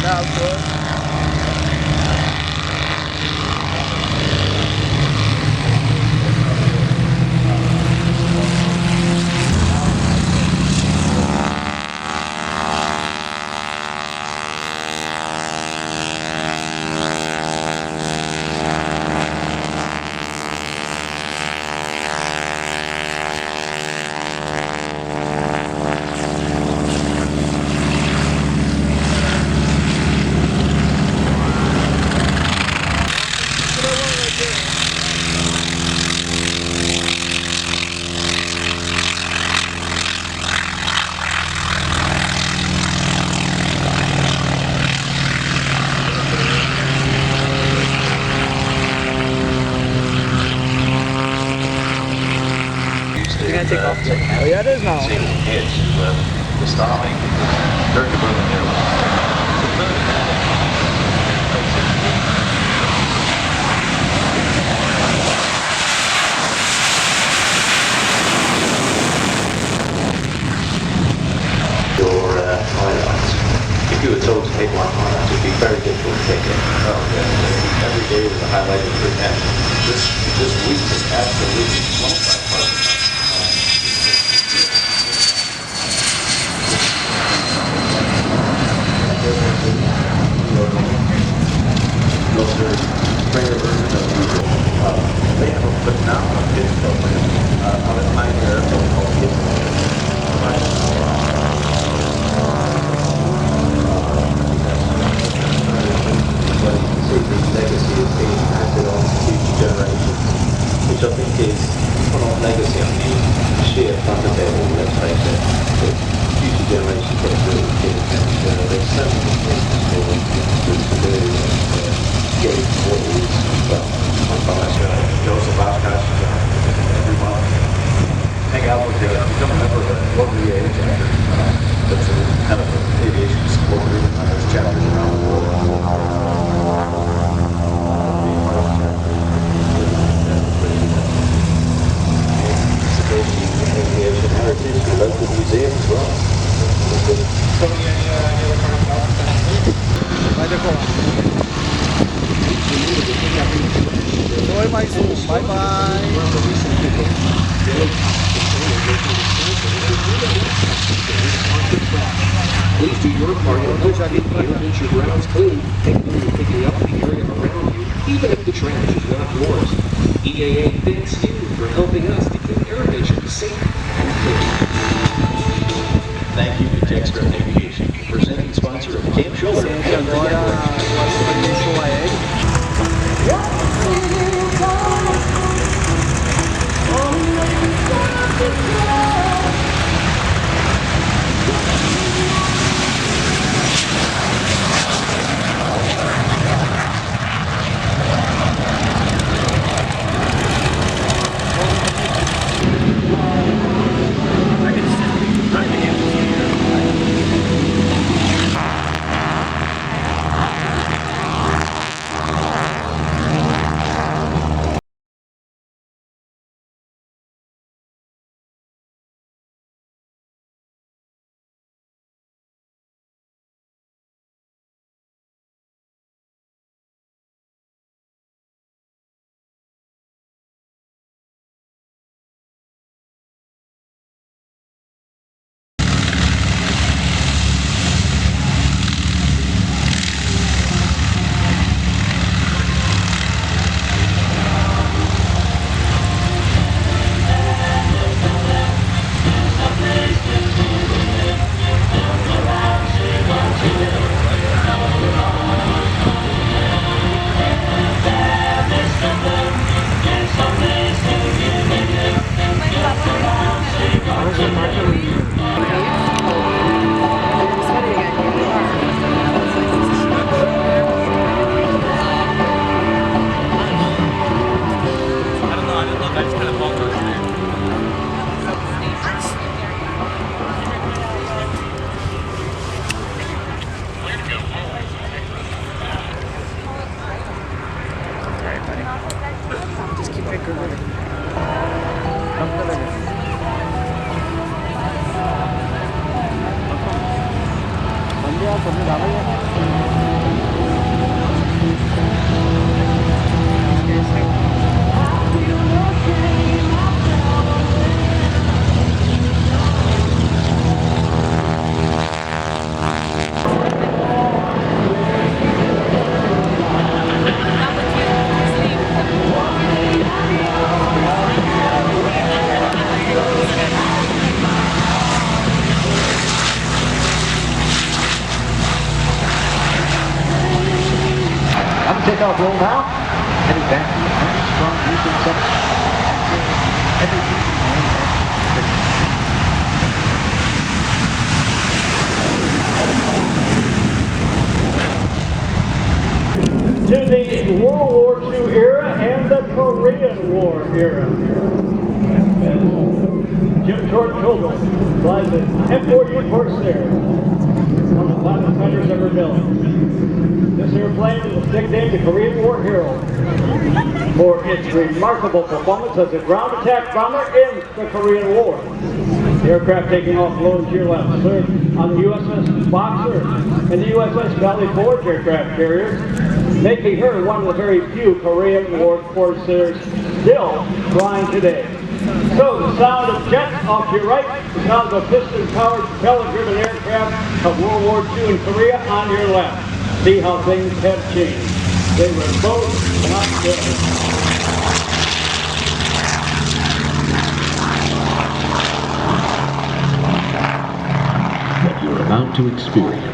Yeah, of course. You're gonna take off. Oh yeah, it is now. The stopping during the Berlin airline. Your highlights. If you were told to pick one highlight, it would be very difficult to pick it. Oh yeah, every day was a highlight of the weekend. This week is absolutely one of my trainer version of they have a phenomenal kids program out at Pioneer Airport called see the legacy is being handed on to future generations, which I think is not legacy on the sheer fundamental, let's face it, that future generations get to do with kids, and there's so many things for them to do, and get it to what it is. Well, my bias, Joseph Oshkosh, every month, hang out with you, become a member of a local aviation that's a kind of an aviation support group. There's chapters around the world. Aviation heritage, the local museum as well. Vai decolar. Foi mais um. Bye bye. Please do your part to help keep Airventure grounds clean. Take a look at picking up the area around you, even if the trash is not yours. EAA thanks you for helping us to keep Airventure safe and clean. Thank you to Textra Aviation, presenting sponsor of Camp Shoulder and the Agora network. o show aéreo. Bắn ra, bắn ra. roll now, heading back to the Armstrong Research Center. To the World War II era and the Korean War era. Jim Short-Kogel flies the F-48 Corsair, one of the finest fighters ever built. This airplane is nicknamed the Korean War Hero for its remarkable performance as a ground attack bomber in the Korean War. The aircraft taking off low and sheer left served on the USS Boxer and the USS Valley Forge aircraft carriers, making her one of the very few Korean War Corsairs still flying today. So the sound of jets off to your right, the sound of a piston-powered, propeller-driven aircraft of World War II in Korea on your left. See how things have changed. They were both not good. What you're about to experience.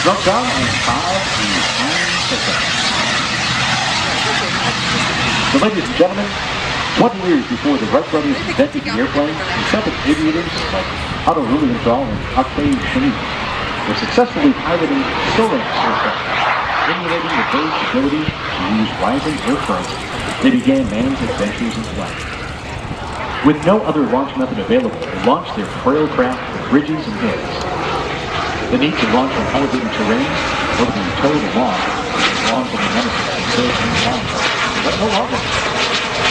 Drop down in 5 seconds. So ladies and gentlemen, 20 years before the Wright brothers invented the airplane, intrepid aviators like Otto Lilienthal and Octave Chanute were successfully piloting soaring aircraft, simulating the bird's ability to use rising air currents. They began man's adventures in flight. With no other launch method available, they launched their frail craft from bridges and hills. The need to launch on elevated terrain or to be towed along from the nemesis and serve in time, but no longer.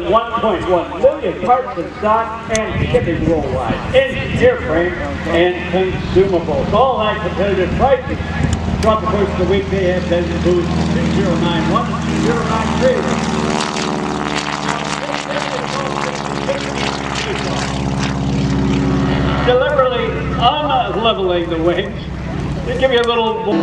1.1 million parts in stock and shipping worldwide, engine, airframe, and consumables, all at competitive prices. Throughout the course of the week, they have been booths 2091 and 2093. Deliberately unleveling the wings to give you a little.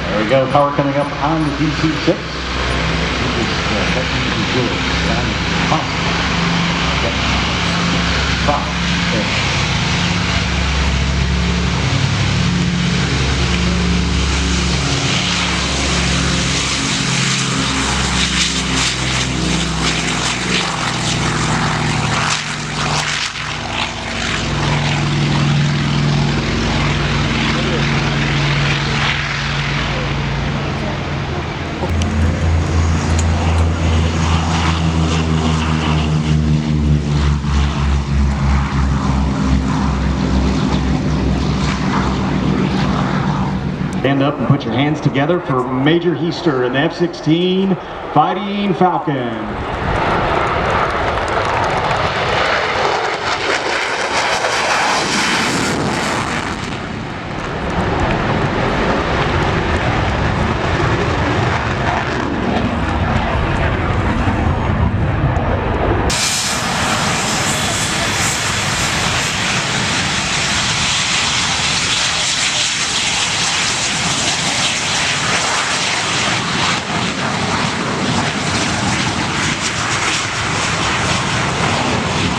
There we go, power coming up on the DC-6. This is good. Stand up and put your hands together for Major Heister and the F-16 Fighting Falcon.